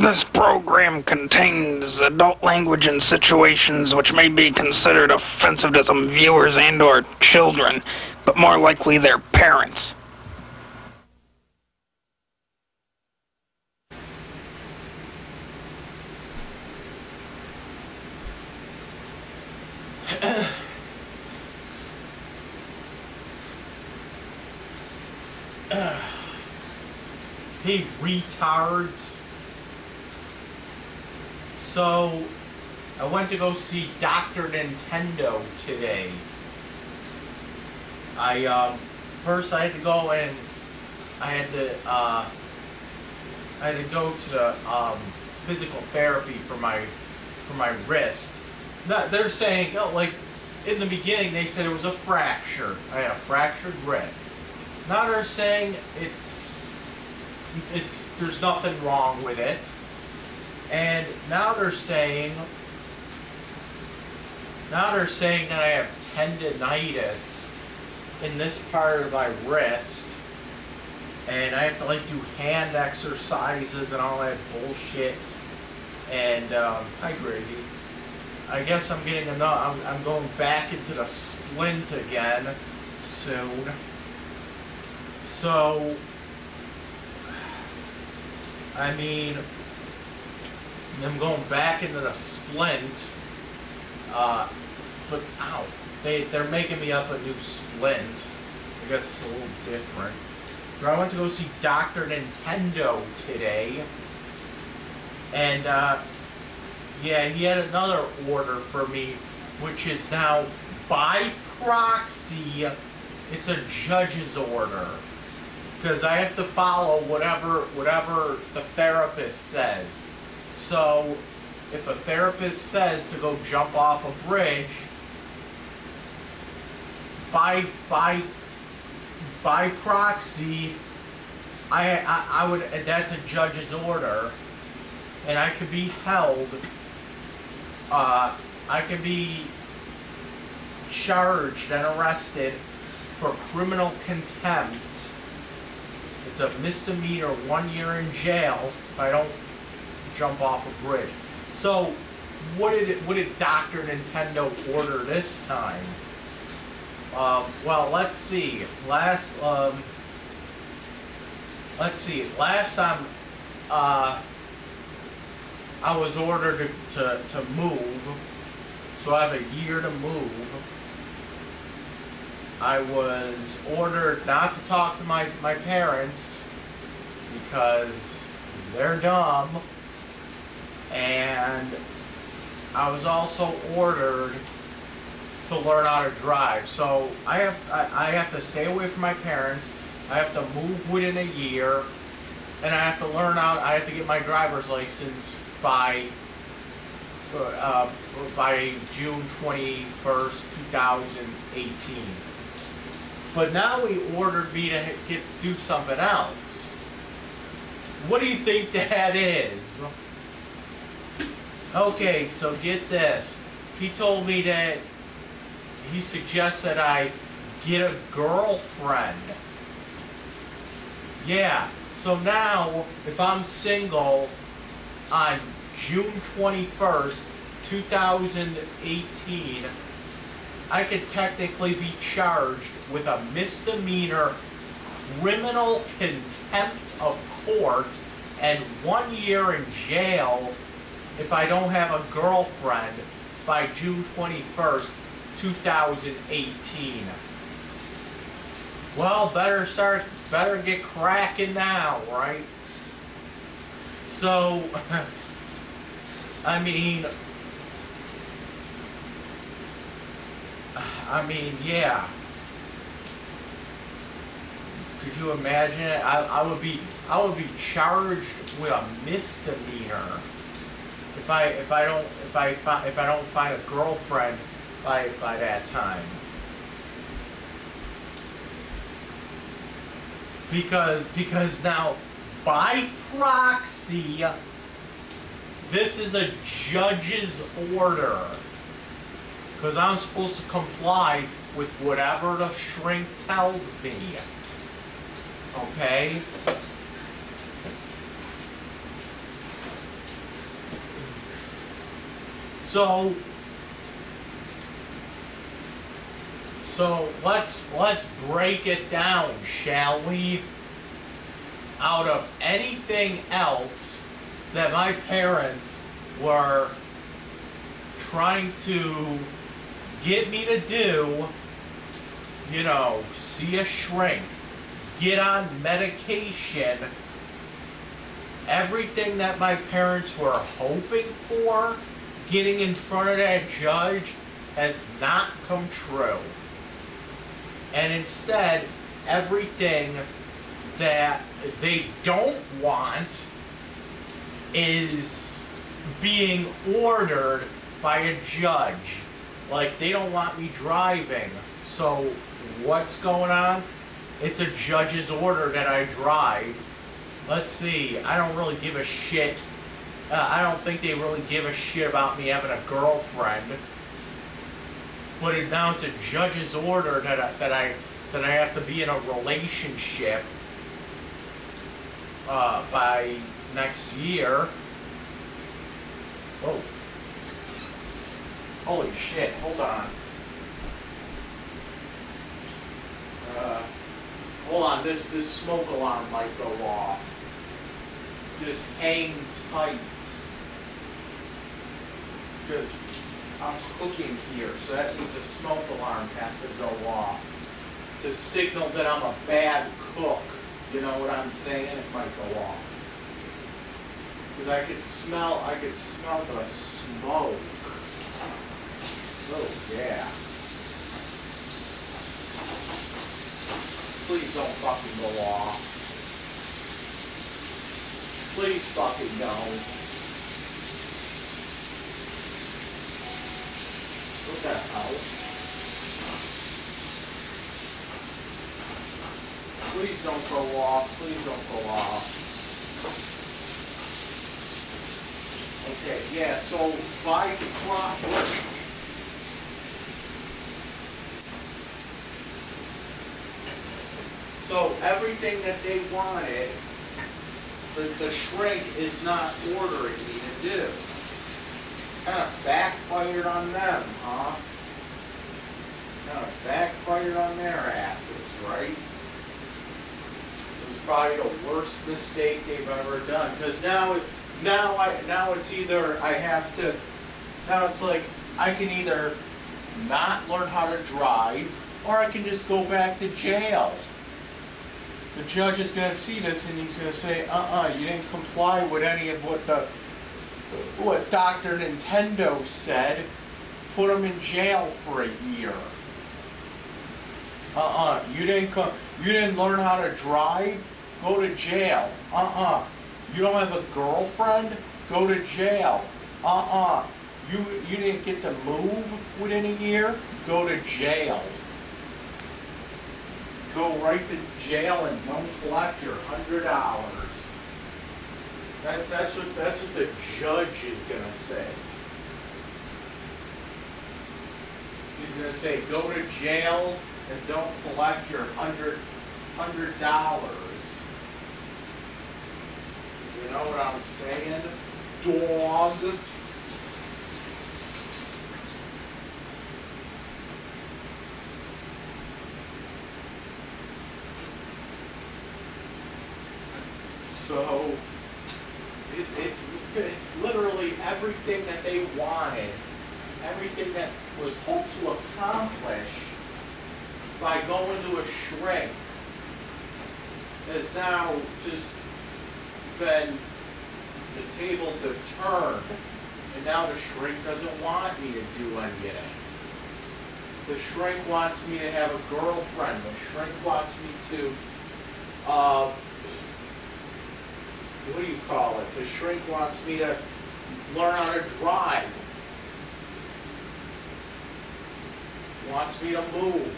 This program contains adult language and situations which may be considered offensive to some viewers and/or children, but more likely their parents. Hey, retards. So, I went to go see Dr. Nintendo today. First I had to go and I had to go to the physical therapy for my wrist. They're saying, oh, like, in the beginning they said it was a fracture. I had a fractured wrist. Now they're saying there's nothing wrong with it. And now they're saying that I have tendinitis in this part of my wrist, and I have to like do hand exercises and all that bullshit. And hi Grady. I guess I'm getting enough. I'm going back into the splint again soon. So I mean, I'm going back into the splint, but ow, they're making me up a new splint. I guess it's a little different. But I went to go see Dr. Nintendo today, and yeah, he had another order for me, which is now by proxy. It's a judge's order. Because I have to follow whatever the therapist says. So, if a therapist says to go jump off a bridge, by proxy, I would. That's a judge's order, and I could be held. I could be charged and arrested for criminal contempt. It's a misdemeanor, 1 year in jail if I don't jump off a bridge. So, what did Dr. Nintendo order this time? Well, let's see. Last time I was ordered to move, so I have a year to move. I was ordered not to talk to my parents because they're dumb, and I was also ordered to learn how to drive. So I have to stay away from my parents. I have to move within a year, and I have to learn how. I have to get my driver's license by June 21st, 2018. But now he ordered me to do something else. What do you think that is? Okay, so get this. He told me that he suggests that I get a girlfriend. Yeah, so now if I'm single on June 21st, 2018, I could technically be charged with a misdemeanor criminal contempt of court and 1 year in jail if I don't have a girlfriend by June 21st, 2018. Well, better get cracking now, right? So, I mean, yeah. Could you imagine it? I would be charged with a misdemeanor if I don't find a girlfriend by that time. Because now by proxy, this is a judge's order. Because I'm supposed to comply with whatever the shrink tells me. Okay? So let's break it down, shall we? Out of anything else that my parents were trying to get me to do, you know, see a shrink, get on medication, everything that my parents were hoping for, getting in front of that judge, has not come true. And instead, everything that they don't want is being ordered by a judge. Like, they don't want me driving. So what's going on? It's a judge's order that I drive. Let's see, I don't really give a shit. I don't think they really give a shit about me having a girlfriend. But now it's a judge's order that I have to be in a relationship by next year. Whoa. Holy shit, hold on. Hold on, this smoke alarm might go off. Just hang tight. Just, I'm cooking here, so that means the smoke alarm has to go off. To signal that I'm a bad cook. You know what I'm saying? It might go off. Because I could smell the smoke. Oh, yeah. Please don't fucking go off. Please fucking don't. What the hell? Please don't go off. Please don't go off. Okay, yeah, so by the clockwork. So everything that they wanted, the shrink is not ordering me to do. Kind of backfired on them, huh? Kind of backfired on their asses, right? It was probably the worst mistake they've ever done. Because now it's either I have to, now it's like I can either not learn how to drive, or I can just go back to jail. The judge is going to see this and he's going to say, you didn't comply with any of what Dr. Nintendo said. Put him in jail for a year. You didn't learn how to drive? Go to jail. You don't have a girlfriend? Go to jail. You didn't get to move within a year? Go to jail. Go right to jail and don't collect your $100. That's what the judge is gonna say. He's gonna say, go to jail and don't collect your $100. You know what I'm saying, dog? So it's literally everything that they wanted, everything that was hoped to accomplish by going to a shrink has now just been, the tables have turned, and now the shrink doesn't want me to do any of this. The shrink wants me to have a girlfriend. The shrink wants me to what do you call it? The shrink wants me to learn how to drive. Wants me to move.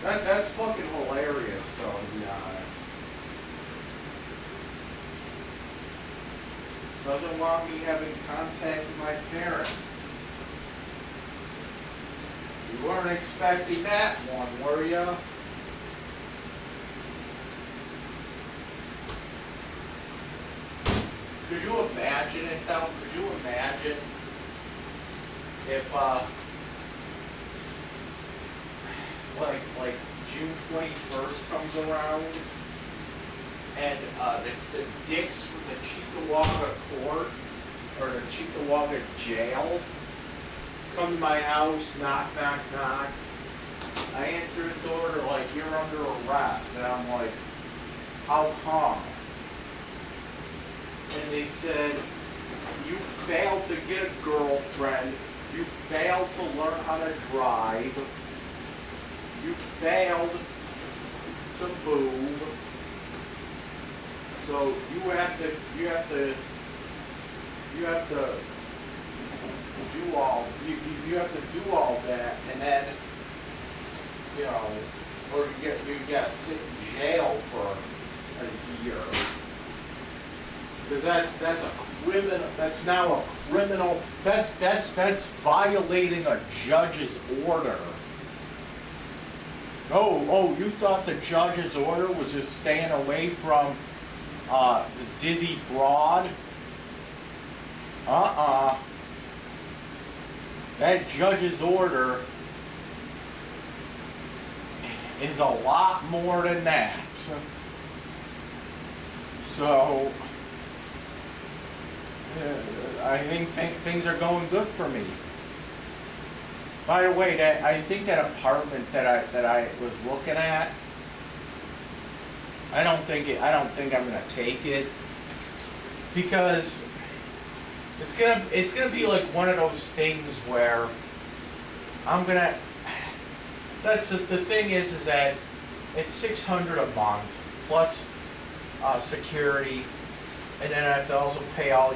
That's fucking hilarious, though, to be honest. Doesn't want me having contact with my parents. You weren't expecting that one, were ya? Could you imagine imagine it though? Could you imagine if like June 21st comes around and the dicks from the Cheektowaga court or the Cheektowaga jail come to my house, knock, knock, knock. I answer the door, they're like, "You're under arrest." And I'm like, "How come?" And they said, "You failed to get a girlfriend. You failed to learn how to drive. You failed to move. So you have to do all you have to do all that, and then or you got to sit in jail for a year." Because that's a criminal. That's now a criminal. That's violating a judge's order. Oh! You thought the judge's order was just staying away from the dizzy broad? That judge's order is a lot more than that. So I think things are going good for me. By the way, I think that apartment that I was looking at, I don't think I'm gonna take it, because it's gonna be like one of those things where I'm gonna. The thing is that it's $600 a month plus security, and then I have to also pay all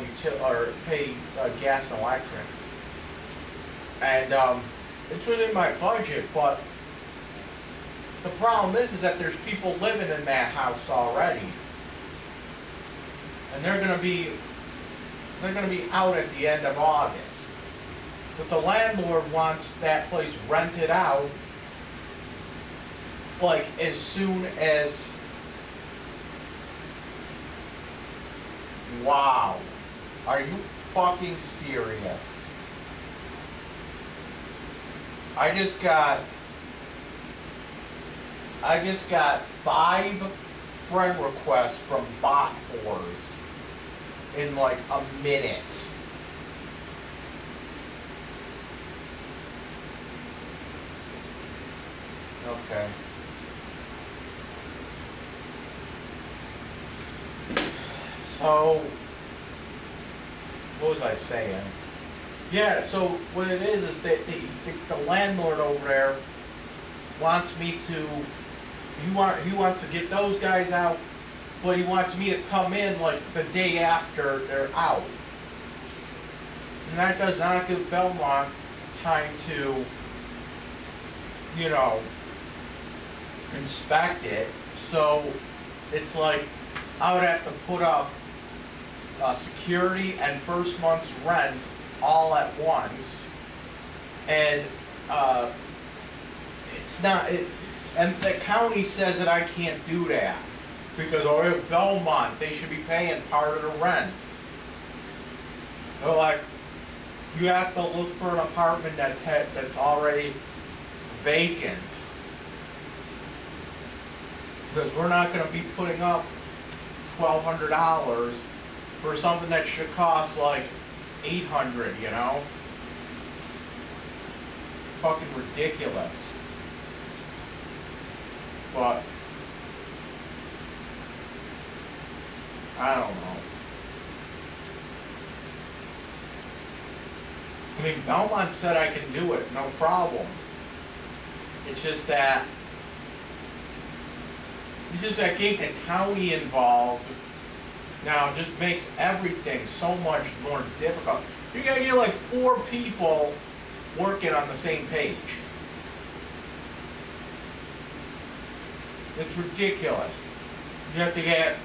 gas and electric, and it's within my budget. But the problem is that there's people living in that house already, and they're gonna be out at the end of August. But the landlord wants that place rented out like as soon as. Wow. Are you fucking serious? I just got 5 friend requests from bot whores in like a minute. Okay. So, what was I saying? Yeah, so what it is that the landlord over there wants me to, he wants to get those guys out, but he wants me to come in like the day after they're out. And that does not give Belmont time to, inspect it. So it's like I would have to put up security and first month's rent all at once, and it's not. And the county says that I can't do that because Belmont, they should be paying part of the rent. They're like, you have to look for an apartment that's already vacant, because we're not going to be putting up $1,200 for something that should cost like $800, Fucking ridiculous. But I don't know. I mean, Belmont said I can do it, no problem. It's just that getting the county involved now just makes everything so much more difficult. You gotta get like 4 people working on the same page. It's ridiculous. You have to get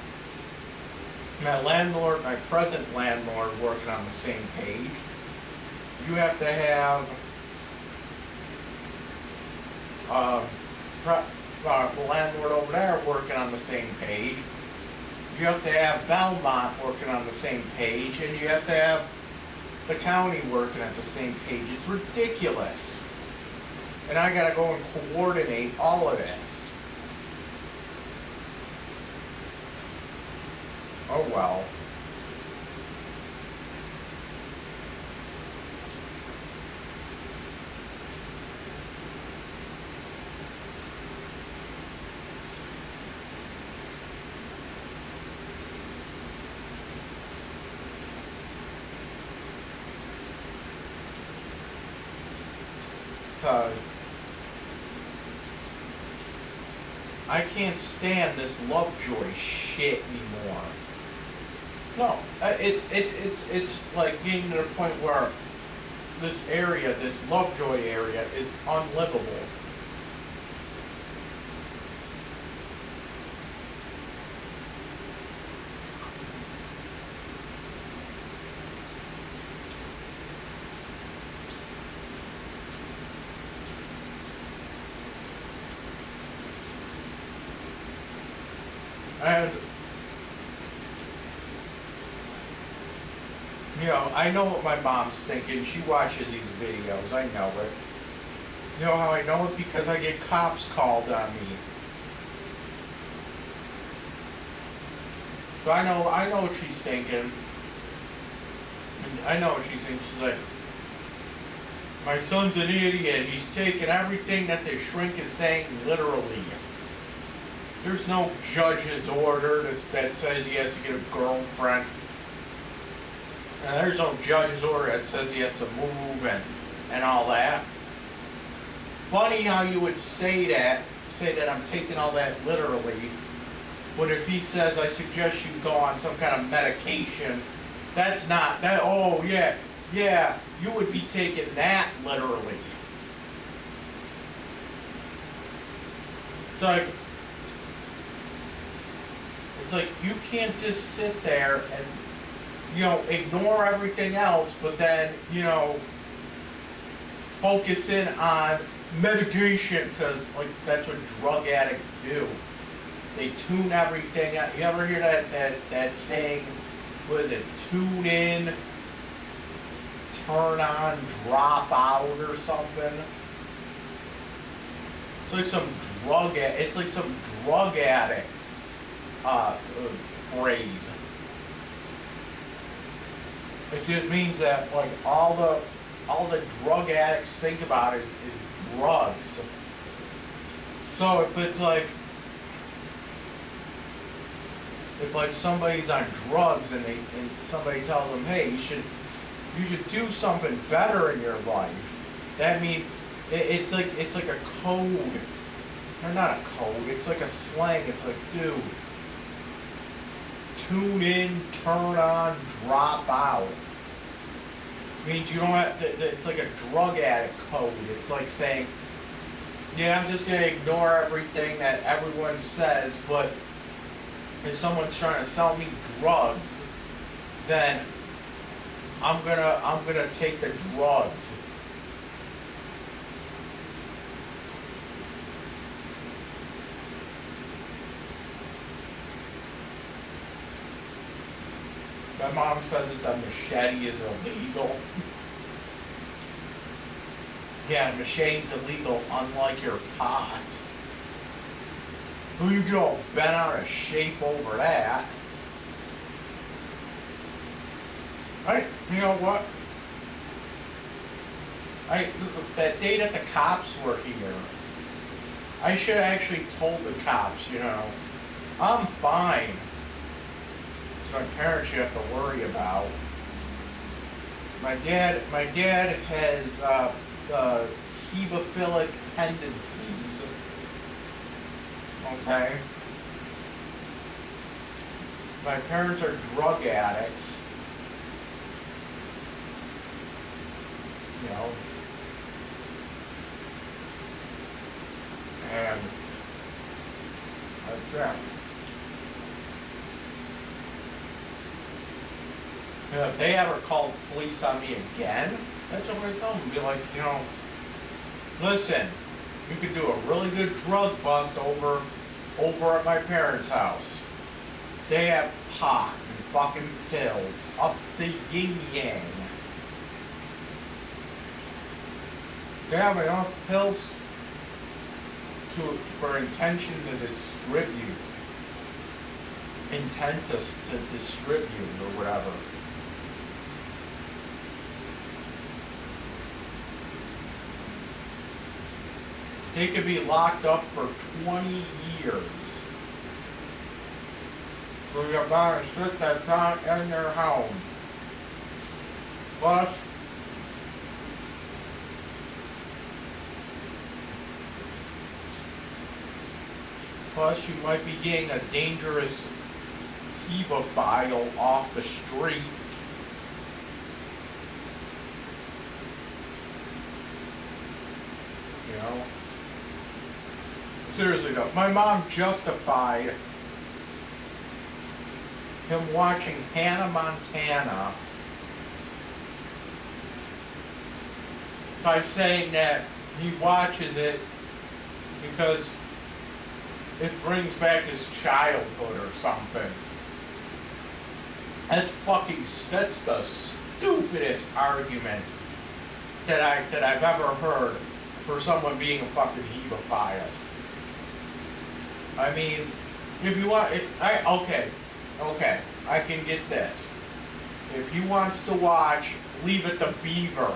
my present landlord working on the same page. You have to have the landlord over there working on the same page. you have to have Belmont working on the same page, and you have to have the county working at the same page. It's ridiculous. And I gotta go and coordinate all of this. Oh well. I can't stand this Lovejoy shit anymore. No, it's like getting to the point where this area, this Lovejoy area, is unlivable. And, you know, I know what my mom's thinking. She watches these videos. I know it. You know how I know it? Because I get cops called on me. So I know what she's thinking. And I know what she's thinking. She's like, my son's an idiot. He's taking everything that the shrink is saying literally. There's no judge's order that says he has to get a girlfriend. And there's no judge's order that says he has to move and all that. Funny how you would say that I'm taking all that literally. But if he says, I suggest you go on some kind of medication, that's not, that. Oh yeah, you would be taking that literally. It's like you can't just sit there and, you know, ignore everything else, but then, you know, focus in on medication, because, like, that's what drug addicts do. They tune everything out. You ever hear that saying, what is it, tune in, turn on, drop out, or something? It's like some drug addict phrase. It just means that, like, all the drug addicts think about is drugs. So if it's like, if like somebody's on drugs and somebody tells them, hey, you should do something better in your life, that means it's like a code. Or not a code, it's like a slang. It's like, dude, tune in, turn on, drop out. Means you don't have to, it's like a drug addict code. It's like saying, yeah, I'm just going to ignore everything that everyone says, but if someone's trying to sell me drugs, then I'm gonna take the drugs. My mom says that the machete is illegal. Yeah, machete's illegal, unlike your pot. Well, you get all bent out of shape over that. You know what? That day that the cops were here, I should have actually told the cops, you know, I'm fine. It's my parents you have to worry about. My dad has hemophilic tendencies. Okay. My parents are drug addicts. You know. And that's that. And if they ever called police on me again, that's what I'm going to tell them. Be like, you know, listen, you could do a really good drug bust over at my parents' house. They have pot and fucking pills up the yin yang. They have enough pills for intention to distribute. Intent to distribute or whatever. They could be locked up for 20 years. So you're about to shit that's not in their home. Plus you might be getting a dangerous hemophile off the street. You know? Seriously though, my mom justified him watching Hannah Montana by saying that he watches it because it brings back his childhood or something. That's the stupidest argument that I've ever heard for someone being a fucking hemophile. I mean, if you want, okay, I can get this. If he wants to watch Leave It to Beaver,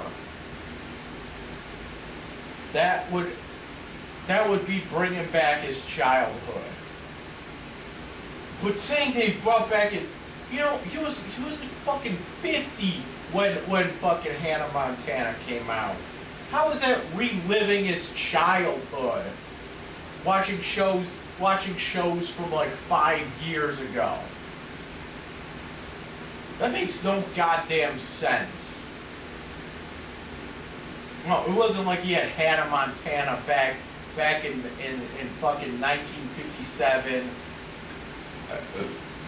that would be bringing back his childhood. But saying they brought back his, you know, he was like fucking 50 when fucking Hannah Montana came out. How is that reliving his childhood? Watching shows from like 5 years ago. That makes no goddamn sense. No, it wasn't like he had Hannah Montana back in fucking 1957,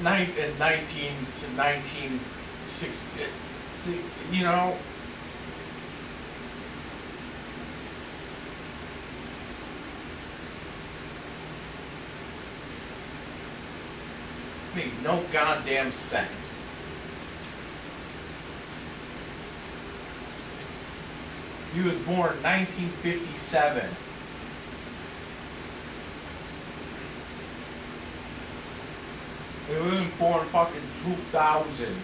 19 to 1960. See, you know. Made no goddamn sense. He was born 1957. He wasn't born fucking 2000.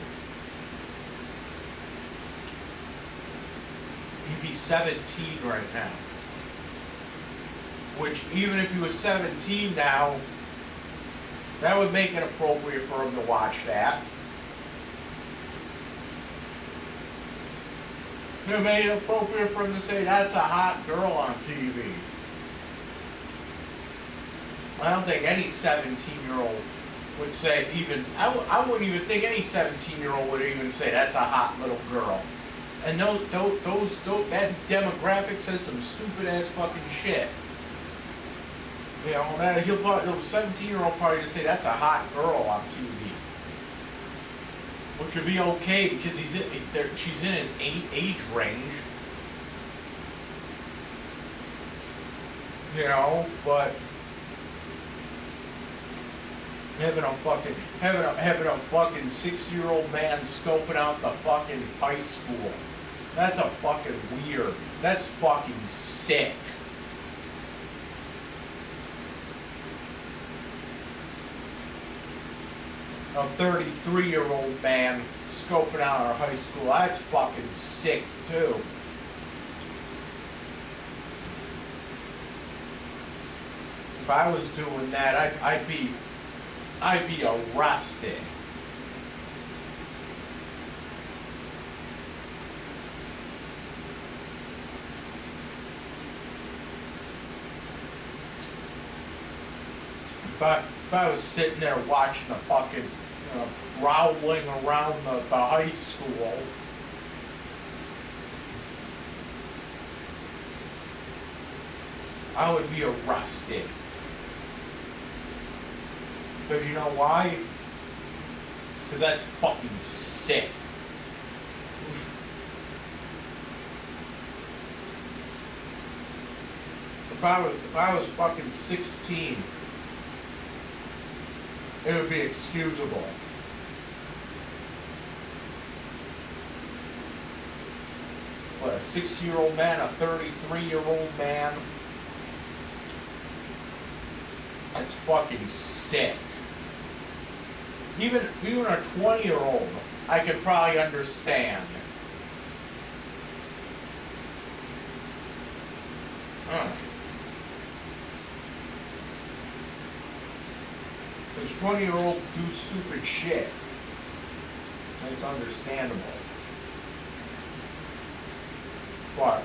He'd be 17 right now. Which, even if he was 17 now, that would make it appropriate for him to watch that. It made it appropriate for him to say, that's a hot girl on TV. I don't think any 17-year-old would say even, I wouldn't even think any 17-year-old would even say, that's a hot little girl. And that demographic says some stupid-ass fucking shit. You know, that he'll 17-year-old probably just say that's a hot girl on TV, which would be okay because she's in his age range. You know, but having a fucking 6-year-old man scoping out the fucking high school, that's a fucking weird. That's fucking sick. A 33-year-old man scoping out our high school. That's fucking sick too. If I was doing that, I'd be arrested. If I was sitting there watching the fucking, prowling around the high school, I would be arrested. Because you know why? Because that's fucking sick. If I was fucking 16, it would be excusable. What, a 60-year-old man, a 33-year-old man? That's fucking sick. Even a 20-year-old, I could probably understand. Because 20-year-olds do stupid shit. And it's understandable. But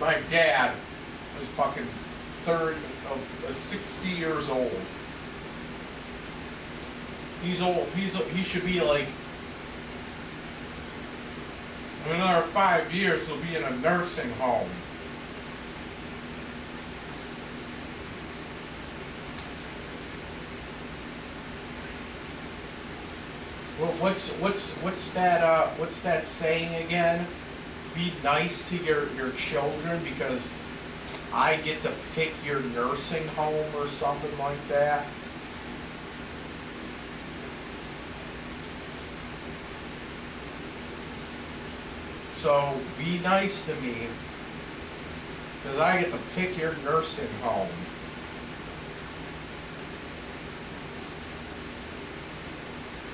my dad was fucking 60 years old. He's old. He should be like, in another 5 years, he'll be in a nursing home. Well, what's that saying again? Be nice to your children because I get to pick your nursing home or something like that. So be nice to me because I get to pick your nursing home.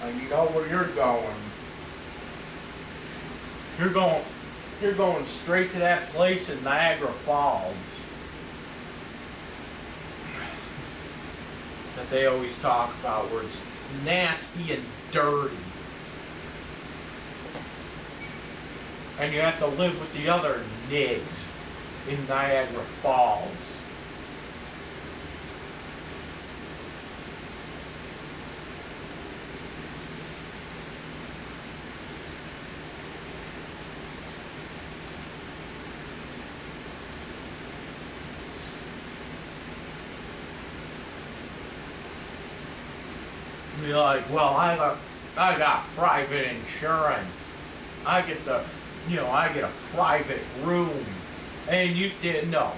And you know where you're going. You're going straight to that place in Niagara Falls that they always talk about where it's nasty and dirty. And you have to live with the other nigs in Niagara Falls. Be like, well, I got private insurance. I get a private room, and you did no.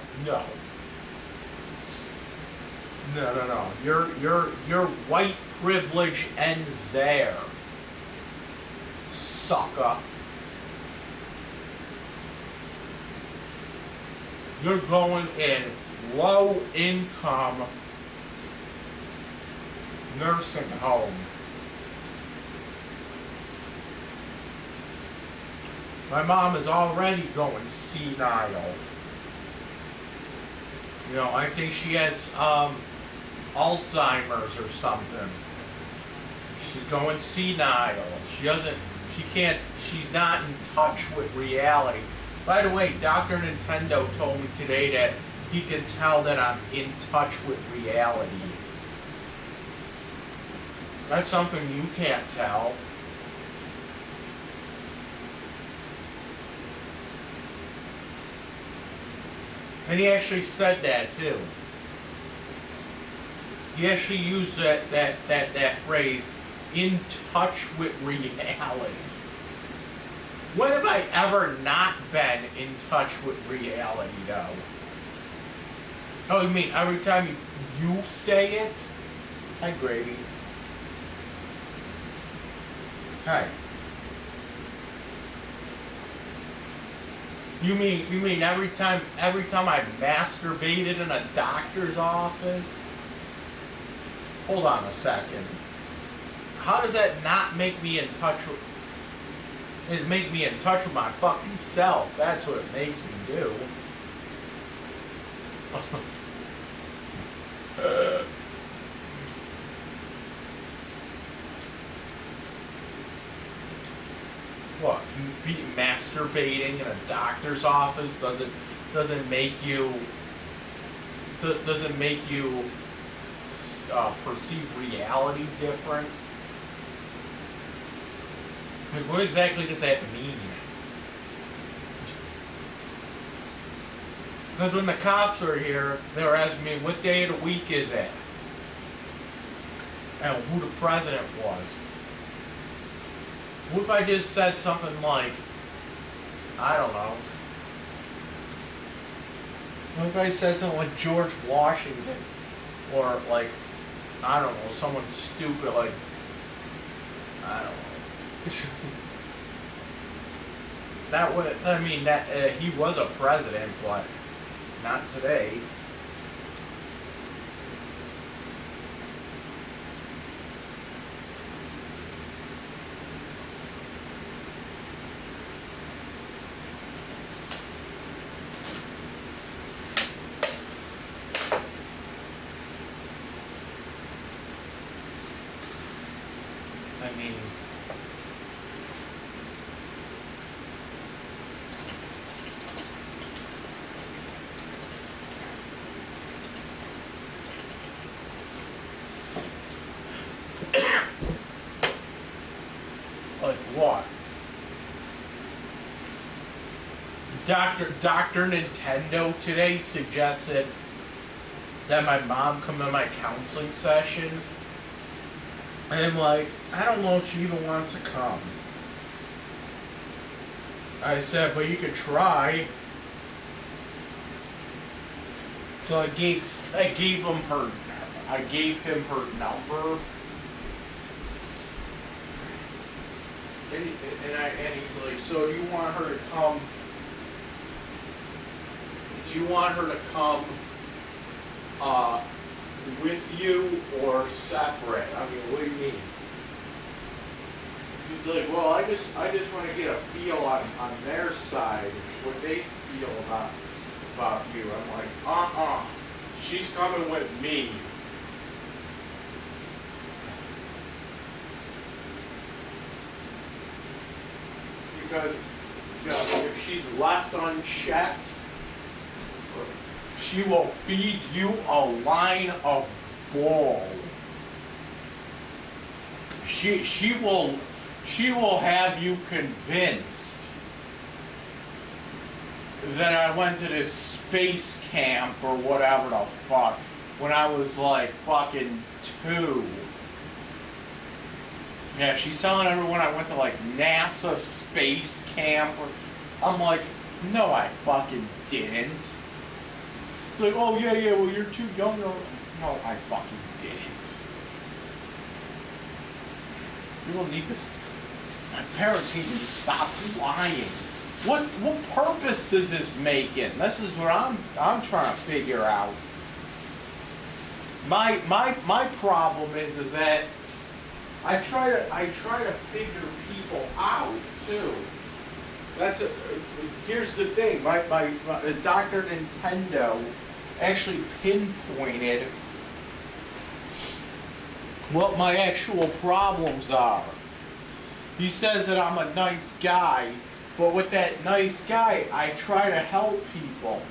Your white privilege ends there, sucker. You're going in low income nursing home. My mom is already going senile. You know, I think she has Alzheimer's or something. She's going senile. She's not in touch with reality. By the way, Dr. Nintendo told me today that he can tell that I'm in touch with reality. That's something you can't tell. And he actually said that too. He actually used that phrase, in touch with reality. When have I ever not been in touch with reality though? Oh, you mean every time you say it? Hi, Grady. Hi. You mean every time I masturbated in a doctor's office? Hold on a second. How does that not make me in touch with... It make me in touch with my fucking self. That's what it makes me do. What? Masturbating in a doctor's office doesn't make you perceive reality different. Like, what exactly does that mean? Because when the cops were here, they were asking me, what day of the week is it? and who the president was. What if I just said something like, I don't know. What if I said something like George Washington? Or like, I don't know, someone stupid like, I don't know. That would, I mean, that he was a president, but not today. I mean, like what? Dr. Nintendo today suggested that my mom come to my counseling session. And I'm like, I don't know if she even wants to come. I said, but you could try. So I gave him her number. And he's like, so do you want her to come? Do you want her to come with you or separate? I mean, what do you mean? He's like, well, I just want to get a feel on their side, what they feel about you. I'm like, she's coming with me. Because, you know, if she's left unchecked, she will feed you a line of bull. She will have you convinced that I went to this space camp or whatever the fuck when I was like fucking 2. Yeah, she's telling everyone I went to like NASA space camp. I'm like, no, I fucking didn't. It's like, oh yeah, well you're too young. No, I fucking didn't. People need to. My parents need to stop lying. What purpose does this make it? This is what I'm trying to figure out. My problem is that I try to figure people out too. Here's the thing. My Dr. Nintendo actually pinpointed what my actual problems are. He says that I'm a nice guy, but with that nice guy, I try to help people.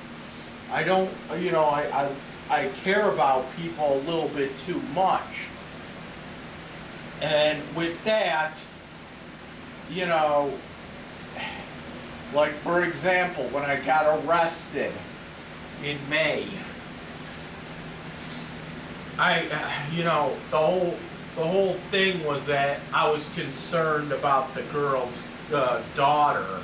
I don't, you know, I care about people a little bit too much. And with that, you know, like for example, when I got arrested in May, you know, the whole thing was that I was concerned about the girl's daughter.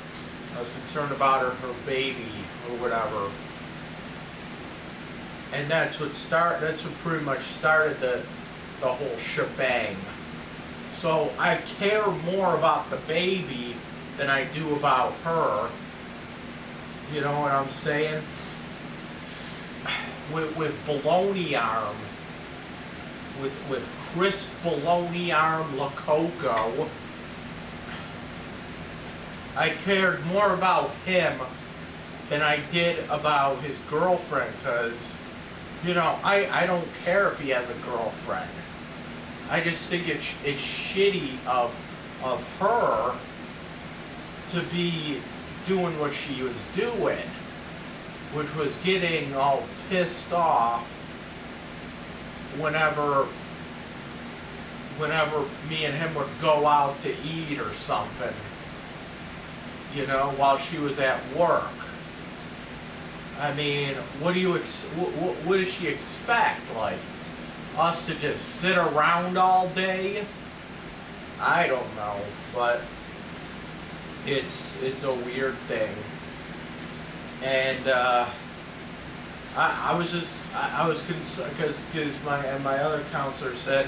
I was concerned about her baby or whatever. And that's what pretty much started the whole shebang. So I care more about the baby than I do about her. You know what I'm saying? With Baloney Arm, with Chris Baloney Arm Lococo, I cared more about him than I did about his girlfriend, because, you know, I don't care if he has a girlfriend. I just think it's shitty of her to be doing what she was doing, which was getting all pissed off whenever me and him would go out to eat or something, you know, while she was at work. I mean, what does she expect? Like, us to just sit around all day. I don't know, but it's a weird thing. And I was concerned because my other counselor said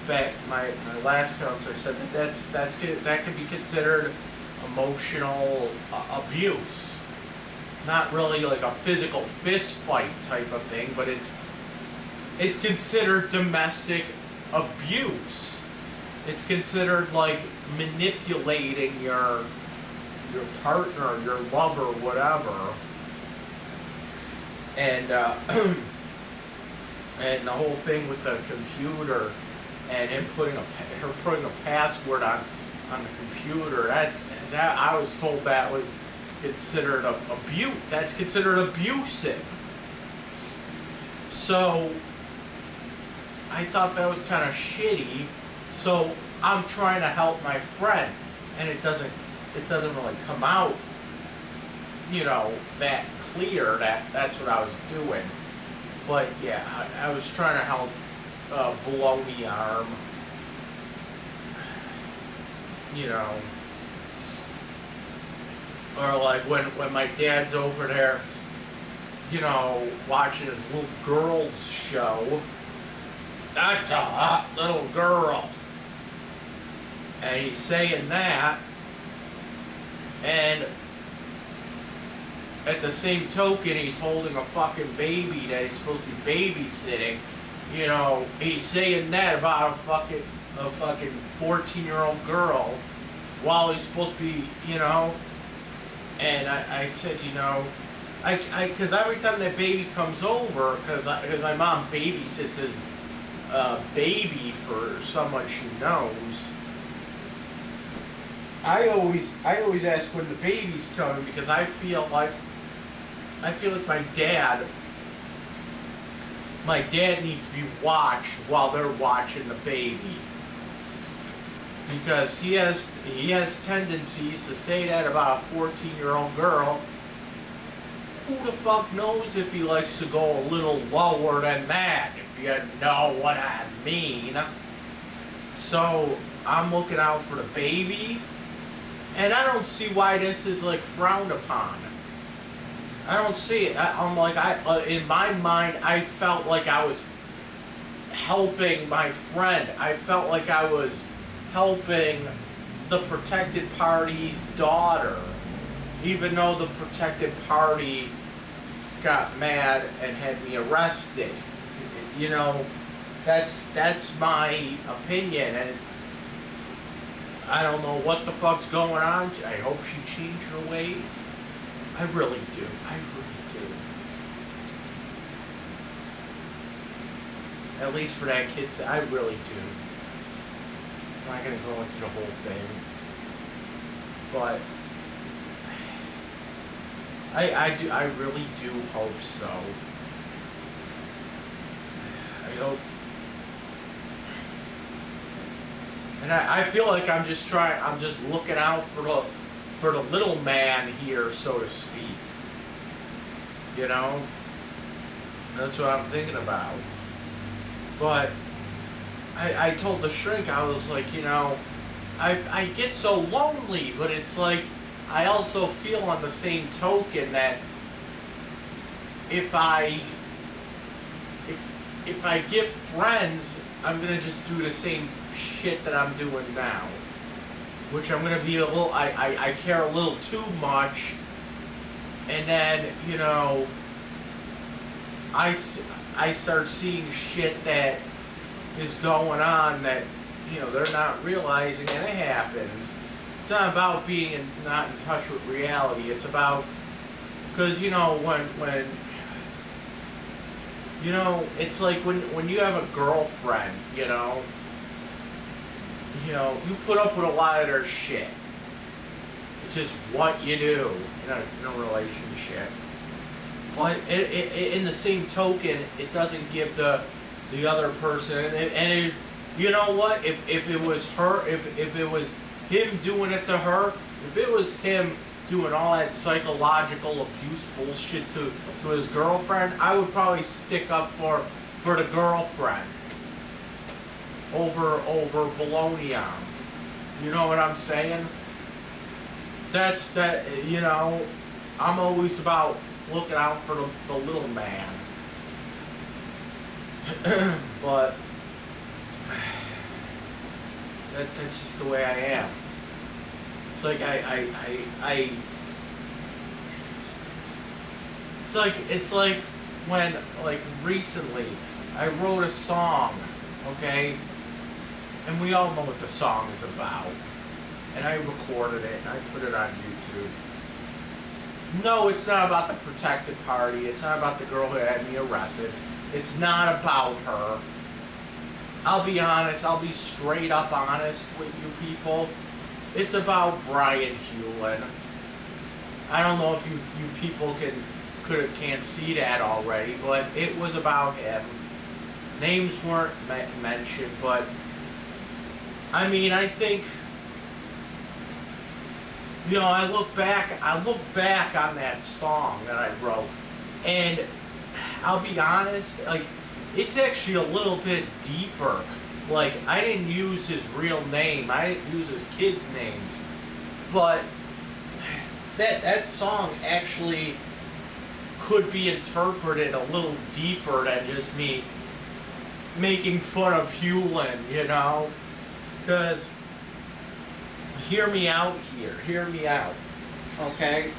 that my last counselor said that could be considered emotional abuse. Not really like a physical fist fight type of thing, but it's considered domestic abuse. It's considered like manipulating your partner, your lover, whatever. And and the whole thing with the computer and him putting a password on the computer, that I was told that was considered abuse. That's considered abusive. So I thought that was kind of shitty. So I'm trying to help my friend, and it doesn't really come out, that clear that that's what I was doing. But yeah, I was trying to help blow the arm, or like when my dad's over there, watching his little girl's show. That's a hot little girl. And he's saying that, and at the same token, he's holding a fucking baby that he's supposed to be babysitting. He's saying that about a fucking 14-year-old girl, while he's supposed to be, And I said, because every time that baby comes over, because my mom babysits his baby for someone she knows. I always ask when the baby's coming, because I feel like my dad needs to be watched while they're watching the baby, because he has tendencies to say that about a 14-year-old girl. Who the fuck knows if he likes to go a little lower than that, if you know what I mean. So I'm looking out for the baby, and I don't see why this is like frowned upon. I don't see it. I'm like, in my mind, I felt like I was helping my friend. I felt like I was helping the protected party's daughter, even though the protected party got mad and had me arrested. That's my opinion, and I don't know what the fuck's going on. I hope she changed her ways. I really do. I really do. At least for that kid, I really do. I'm not going to go into the whole thing. But I really do hope so. I hope. And I feel like I'm just looking out for the little man here, so to speak. That's what I'm thinking about. But I told the shrink, I was like, I get so lonely, but it's like, I also feel on the same token that if I get friends, I'm gonna just do the same shit that I'm doing now, which I'm gonna be a little. I care a little too much, and then I start seeing shit that is going on that they're not realizing, and it happens. It's not about being not in touch with reality. It's about, because when it's like when you have a girlfriend, you put up with a lot of their shit. It's just what you do in a relationship. But in the same token, it doesn't give the other person, and if, you know what, if it was her, if it was him doing it to her, if it was him doing all that psychological abuse bullshit to his girlfriend, I would probably stick up for for the girlfriend over bologna on. You know what I'm saying? That's that. You know, I'm always about looking out for the little man. But that's just the way I am. It's like it's like when, like, recently I wrote a song, okay, and we all know what the song is about, and I recorded it and I put it on YouTube. No, it's not about the protected party. It's not about the girl who had me arrested. It's not about her. I'll be honest. I'll be straight up honest with you people. It's about Brian Hewlin. I don't know if you people can't see that already, but it was about him. Names weren't mentioned, but I mean, I think, you know, I look back on that song that I wrote, and I'll be honest, like, it's actually a little bit deeper. Like, I didn't use his real name. I didn't use his kids' names. But that song actually could be interpreted a little deeper than just me making fun of Hewlin, you know? Because, hear me out here. Hear me out. Okay?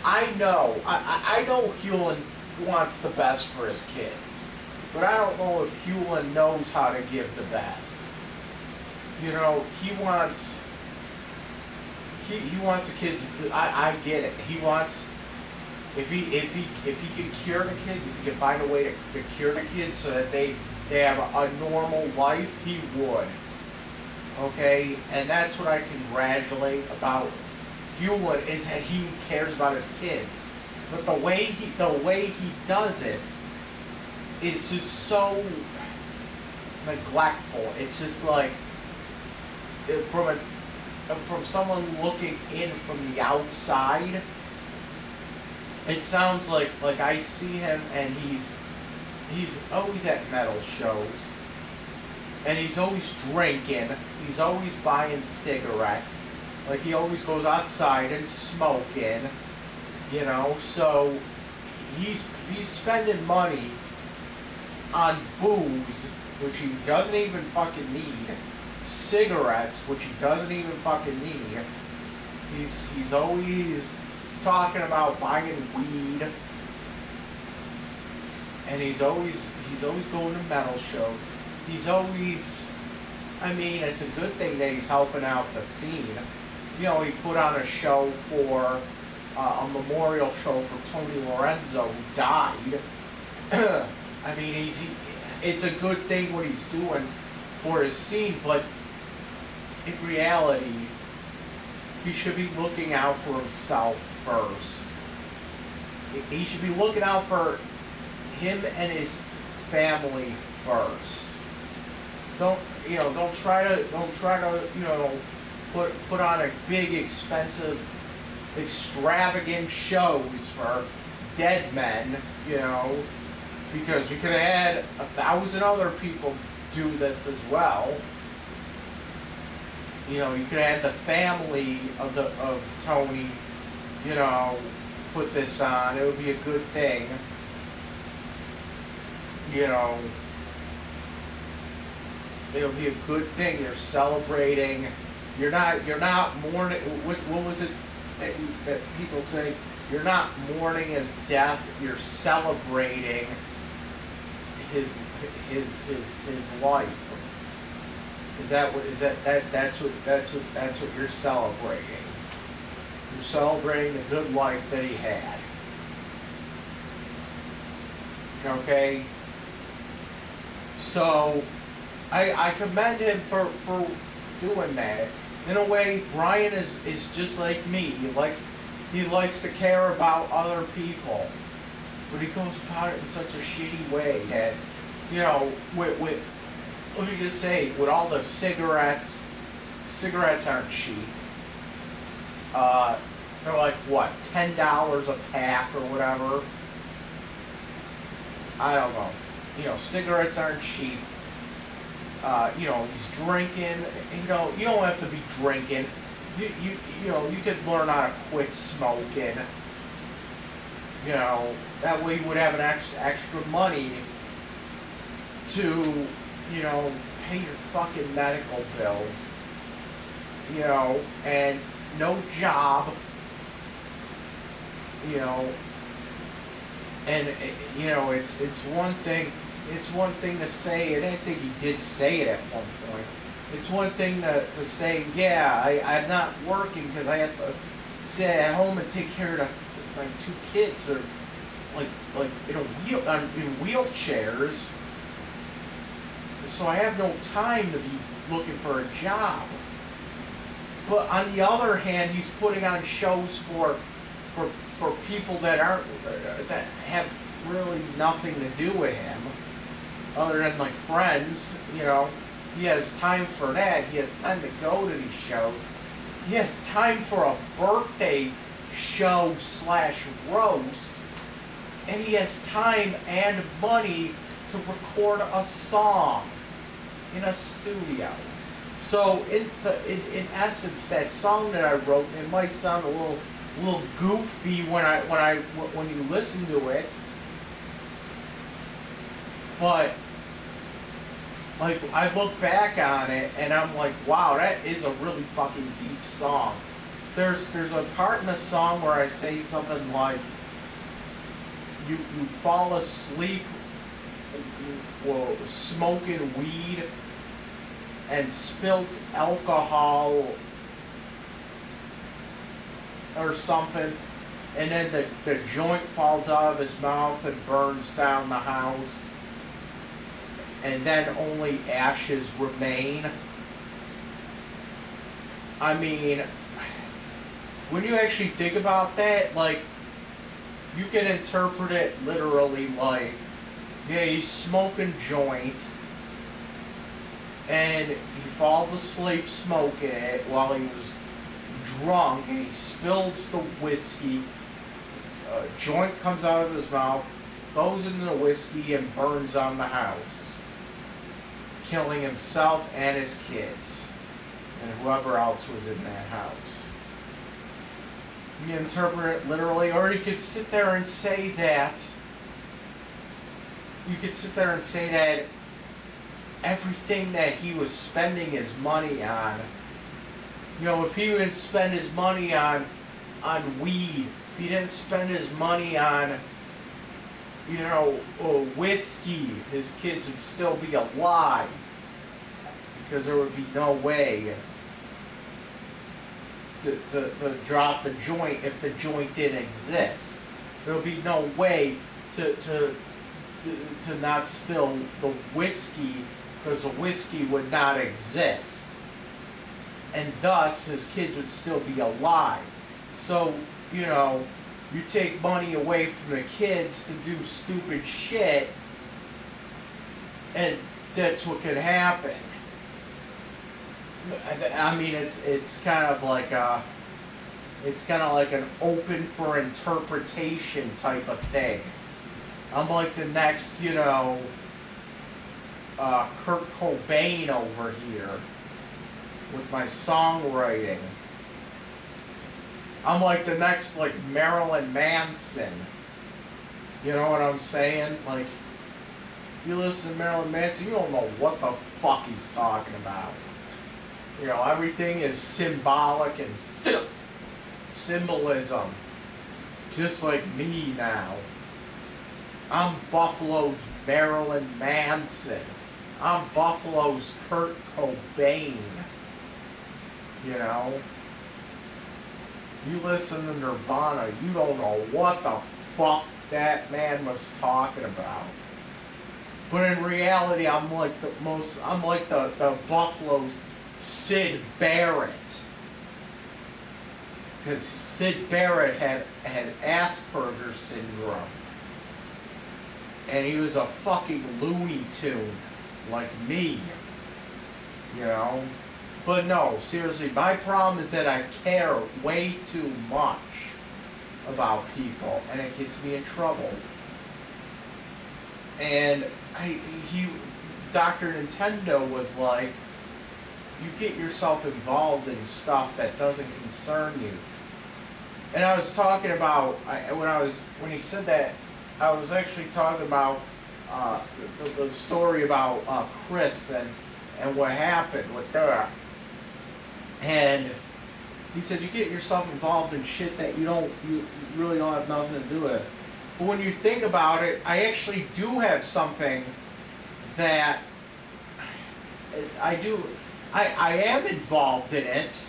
I know Hewlin wants the best for his kids. But I don't know if Hewlin knows how to give the best. You know, he wants the kids. I get it. He wants, if he can cure the kids, if he can find a way to cure the kids so that they have a normal life, he would. Okay, and that's what I congratulate about Hewlin, is that he cares about his kids. But the way he does it is just so neglectful. It's just like, from someone looking in from the outside, it sounds like I see him and he's always at metal shows, and he's always drinking, he's always buying cigarettes, like he always goes outside and smoking, you know. So he's spending money on booze, which he doesn't even fucking need, cigarettes, which he doesn't even fucking need. He's always talking about buying weed, and he's always going to metal shows. He's always, I mean, it's a good thing that he's helping out the scene. You know, he put on a show for a memorial show for Tony Lorenzo, who died. I mean, it's a good thing what he's doing for his scene, but in reality, he should be looking out for himself first. He should be looking out for him and his family first. Don't try to put on a big, expensive, extravagant shows for dead men, you know, because we could have had 1,000 other people do this as well. You know, you could have had the family of Tony, you know, put this on. It would be a good thing. You know, it'll be a good thing. You're celebrating. You're not mourning. What was it that people say? You're not mourning his death. You're celebrating his life. That's what you're celebrating. You're celebrating the good life that he had. Okay? So I commend him for doing that. In a way, Brian is just like me. He likes to care about other people, but he goes about it in such a shitty way that, you know, with let me just say, with all the cigarettes aren't cheap. They're like, what, $10 a pack or whatever? I don't know. cigarettes aren't cheap. He's drinking. You don't have to be drinking. You could learn how to quit smoking. That way you would have an extra money to, pay your fucking medical bills. And no job. And it's one thing. It's one thing to say, and I think he did say it at one point. It's one thing to say, yeah, I'm not working because I have to sit at home and take care of my 2 kids that are like in wheelchairs. So I have no time to be looking for a job. But on the other hand, he's putting on shows for people that have really nothing to do with him, other than like friends. He has time for that. He has time to go to these shows. He has time for a birthday show / roast, and he has time and money to record a song in a studio. So in essence, that song that I wrote, it might sound a little goofy when you listen to it, but like I look back on it and I'm like, wow, that is a really fucking deep song. There's a part in the song where I say something like, you fall asleep smoking weed and spilt alcohol or something, and then the joint falls out of his mouth and burns down the house, and then only ashes remain. I mean, when you actually think about that, like, you can interpret it literally like, yeah, he's smoking joint, and he falls asleep smoking it while he was drunk, and he spills the whiskey. A joint comes out of his mouth, goes into the whiskey, and burns on the house, killing himself and his kids, and whoever else was in that house. You can interpret it literally, or you could sit there and say that. You could sit there and say that everything that he was spending his money on, if he didn't spend his money on weed, if he didn't spend his money on, whiskey, his kids would still be alive, because there would be no way to drop the joint if the joint didn't exist. There would be no way to not spill the whiskey, because the whiskey would not exist, and thus his kids would still be alive. So, you take money away from the kids to do stupid shit, and that's what could happen. I mean, it's kind of like an open for interpretation type of thing. I'm like the next, Kurt Cobain over here with my songwriting. I'm like the next, like, Marilyn Manson. You know what I'm saying? Like, you listen to Marilyn Manson, you don't know what the fuck he's talking about. Everything is symbolic and symbolism. Just like me now. I'm Buffalo's Marilyn Manson. I'm Buffalo's Kurt Cobain. You listen to Nirvana, you don't know what the fuck that man was talking about. But in reality, I'm like the Buffalo's Syd Barrett. Because Syd Barrett had Asperger's syndrome. And he was a fucking Looney Tune, like me. But no, seriously, my problem is that I care way too much about people, and it gets me in trouble. And Dr. Nintendo was like, you get yourself involved in stuff that doesn't concern you. And I was talking about, when he said that, I was actually talking about the story about Chris and what happened with that. And he said, you get yourself involved in shit that you really don't have nothing to do with. But when you think about it, I actually do have something that I am involved in it.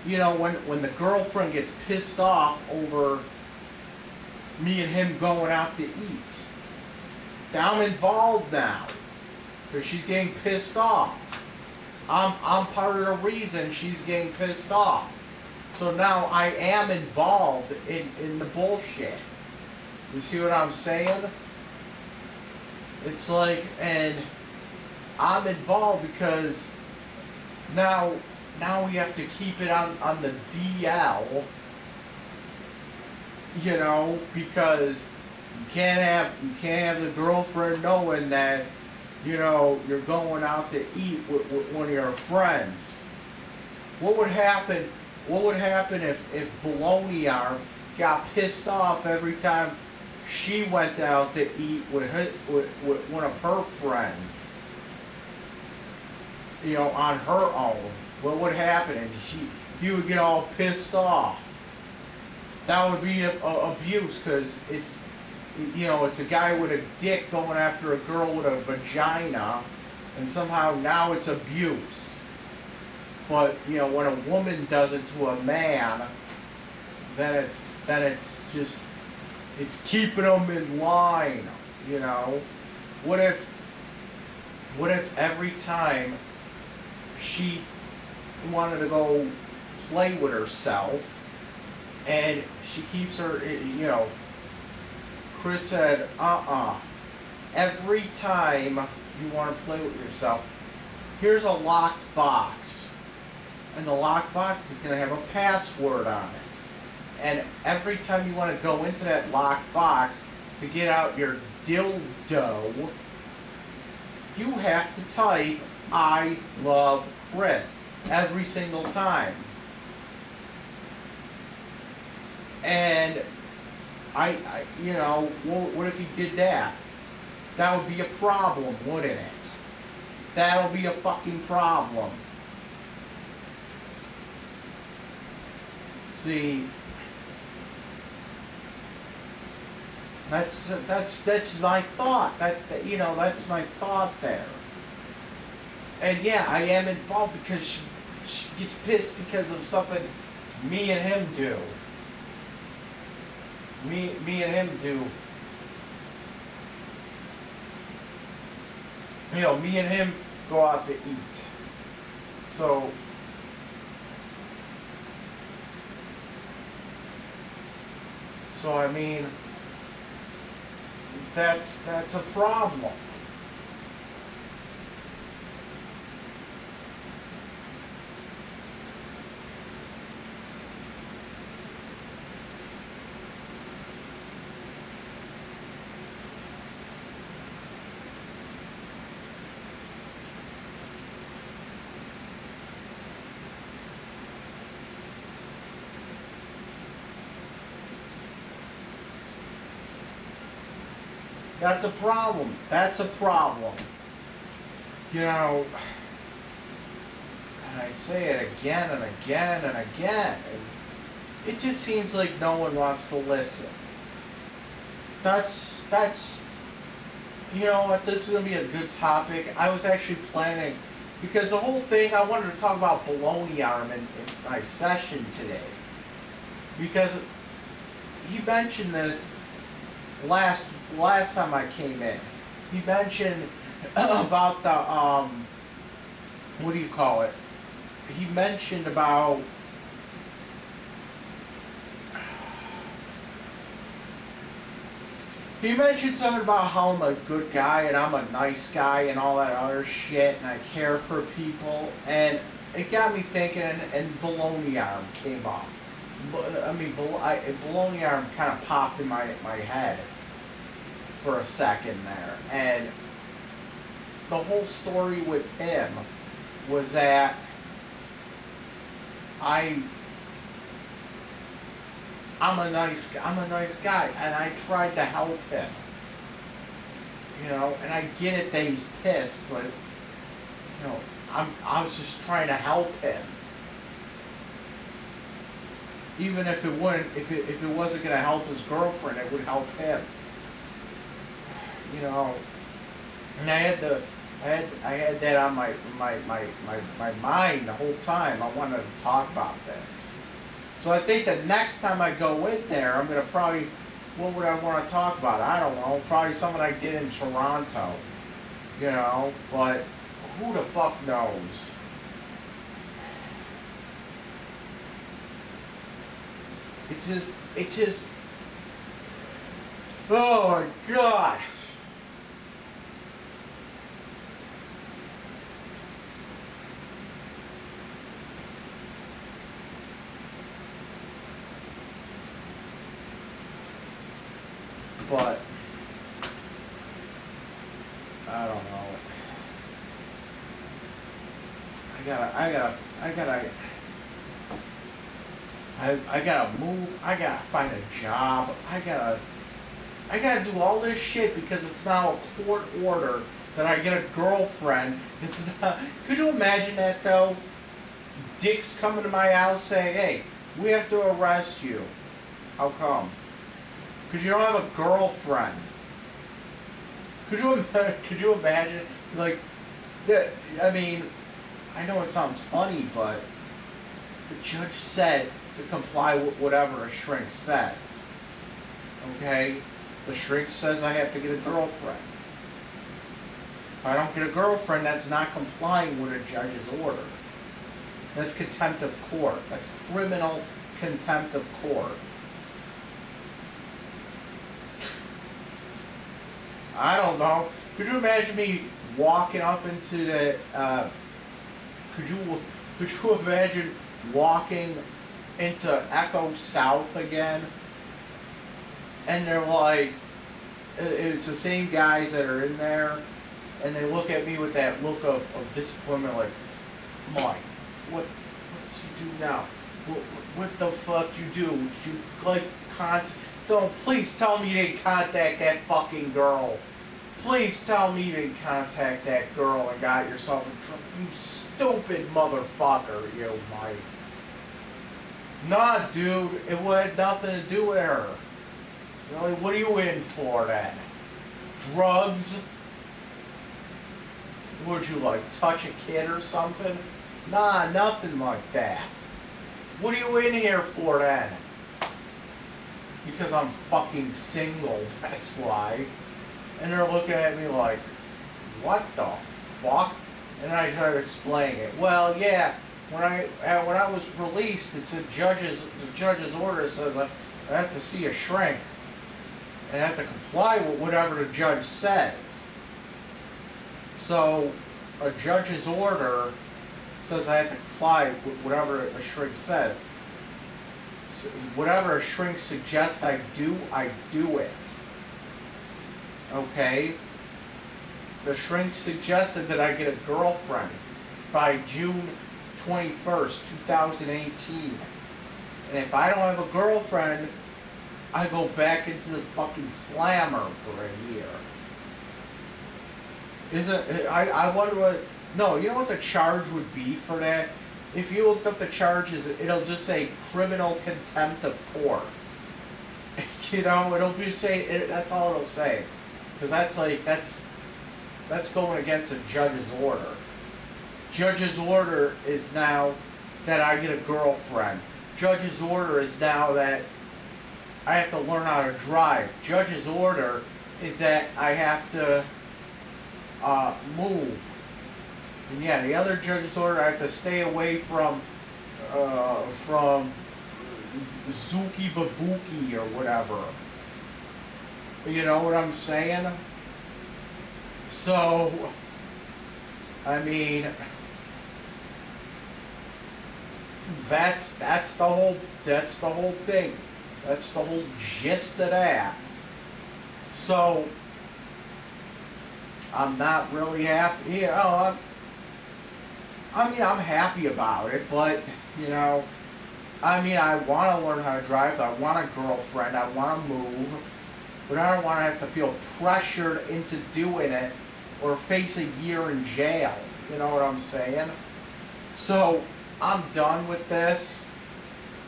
You know, when the girlfriend gets pissed off over me and him going out to eat, I'm involved now because she's getting pissed off. I'm part of the reason she's getting pissed off. So now I am involved in the bullshit. You see what I'm saying? It's like, and I'm involved because now we have to keep it on the DL, you know, because you can't have the girlfriend knowing that, you know, you're going out to eat with one of your friends. What would happen if Bologna Arm got pissed off every time she went out to eat with one of her friends? You know, on her own. What would happen? And he would get all pissed off. That would be abuse, because it's, you know, it's a guy with a dick going after a girl with a vagina, and somehow now it's abuse. But, you know, when a woman does it to a man, then it's just, it's keeping them in line, you know. What if every time she wanted to go play with herself, and she keeps her, you know, Chris said, every time you want to play with yourself, here's a locked box. And the locked box is going to have a password on it. And every time you want to go into that locked box to get out your dildo, you have to type, I love Chris, every single time. And I you know, what if he did that? That would be a problem, wouldn't it? That'll be a fucking problem. See, that's my thought. That you know, that's my thought there. And yeah, I am involved because she gets pissed because of something me and him do. Me and him do. You know, me and him go out to eat. So I mean, that's a problem. That's a problem. That's a problem. You know, and I say it again and again and again. And it just seems like no one wants to listen. That's, you know what, this is going to be a good topic. I was actually planning, because the whole thing, I wanted to talk about bologna arm in my session today. Because he mentioned this last time I came in. He mentioned about the what do you call it? He mentioned about something about how I'm a good guy and I'm a nice guy and all that other shit, and I care for people, and it got me thinking, and bologna arm came up. I mean, bologna arm kind of popped in my head for a second there. And the whole story with him was that I'm a nice guy, and I tried to help him. You know, and I get it that he's pissed, but you know, I was just trying to help him. Even if it wasn't gonna help his girlfriend, it would help him. You know, and I had that on my mind the whole time. I wanted to talk about this. So I think that next time I go in there, I'm gonna probably, what would I want to talk about? I don't know. Probably something I did in Toronto. You know, but who the fuck knows? It just, oh my God. But I don't know. I gotta move. I gotta find a job. I gotta do all this shit because it's now a court order that I get a girlfriend. It's not. Could you imagine that though? Dicks coming to my house saying, "Hey, we have to arrest you." How come? Because you don't have a girlfriend. Could you imagine? Like, I mean, I know it sounds funny, but the judge said to comply with whatever a shrink says. Okay? The shrink says I have to get a girlfriend. If I don't get a girlfriend, that's not complying with a judge's order. That's contempt of court. That's criminal contempt of court. I don't know. Could you imagine me walking up into the, could you imagine walking into Echo South again? And they're like, it's the same guys that are in there, and they look at me with that look of disappointment, like, Mike, what did you do now? What the fuck you do? Did you, like, don't, please tell me you didn't contact that fucking girl. Please tell me you didn't contact that girl and got yourself in trouble. You stupid motherfucker, you, Mike. Nah, dude, it had nothing to do with her. Really, what are you in for then? Drugs? Would you, like, touch a kid or something? Nah, nothing like that. What are you in here for then? Because I'm fucking single, that's why. And they're looking at me like, what the fuck? And I try to explain it. Well, yeah, when I was released, it's the judge's order says I have to see a shrink. And I have to comply with whatever the judge says. So, a judge's order says I have to comply with whatever a shrink says. So whatever a shrink suggests I do it. Okay? The shrink suggested that I get a girlfriend by June 21st, 2018. And if I don't have a girlfriend, I go back into the fucking slammer for a year. I wonder what... No, you know what the charge would be for that? If you looked up the charges, it'll just say criminal contempt of court. You know, it'll be saying... That's all it'll say. Because that's going against a judge's order. Judge's order is now that I get a girlfriend. Judge's order is now that I have to learn how to drive. Judge's order is that I have to move. And yeah, the other judge's order, I have to stay away from Zuki Babuki or whatever. You know what I'm saying? So, I mean, that's the whole thing. That's the whole gist of that. So, I'm not really happy. You know, I mean, I'm happy about it, but, you know, I mean, I want to learn how to drive. I want a girlfriend. I want to move. But I don't want to have to feel pressured into doing it or face a year in jail. You know what I'm saying? So, I'm done with this.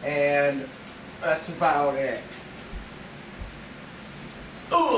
And that's about it. Ugh.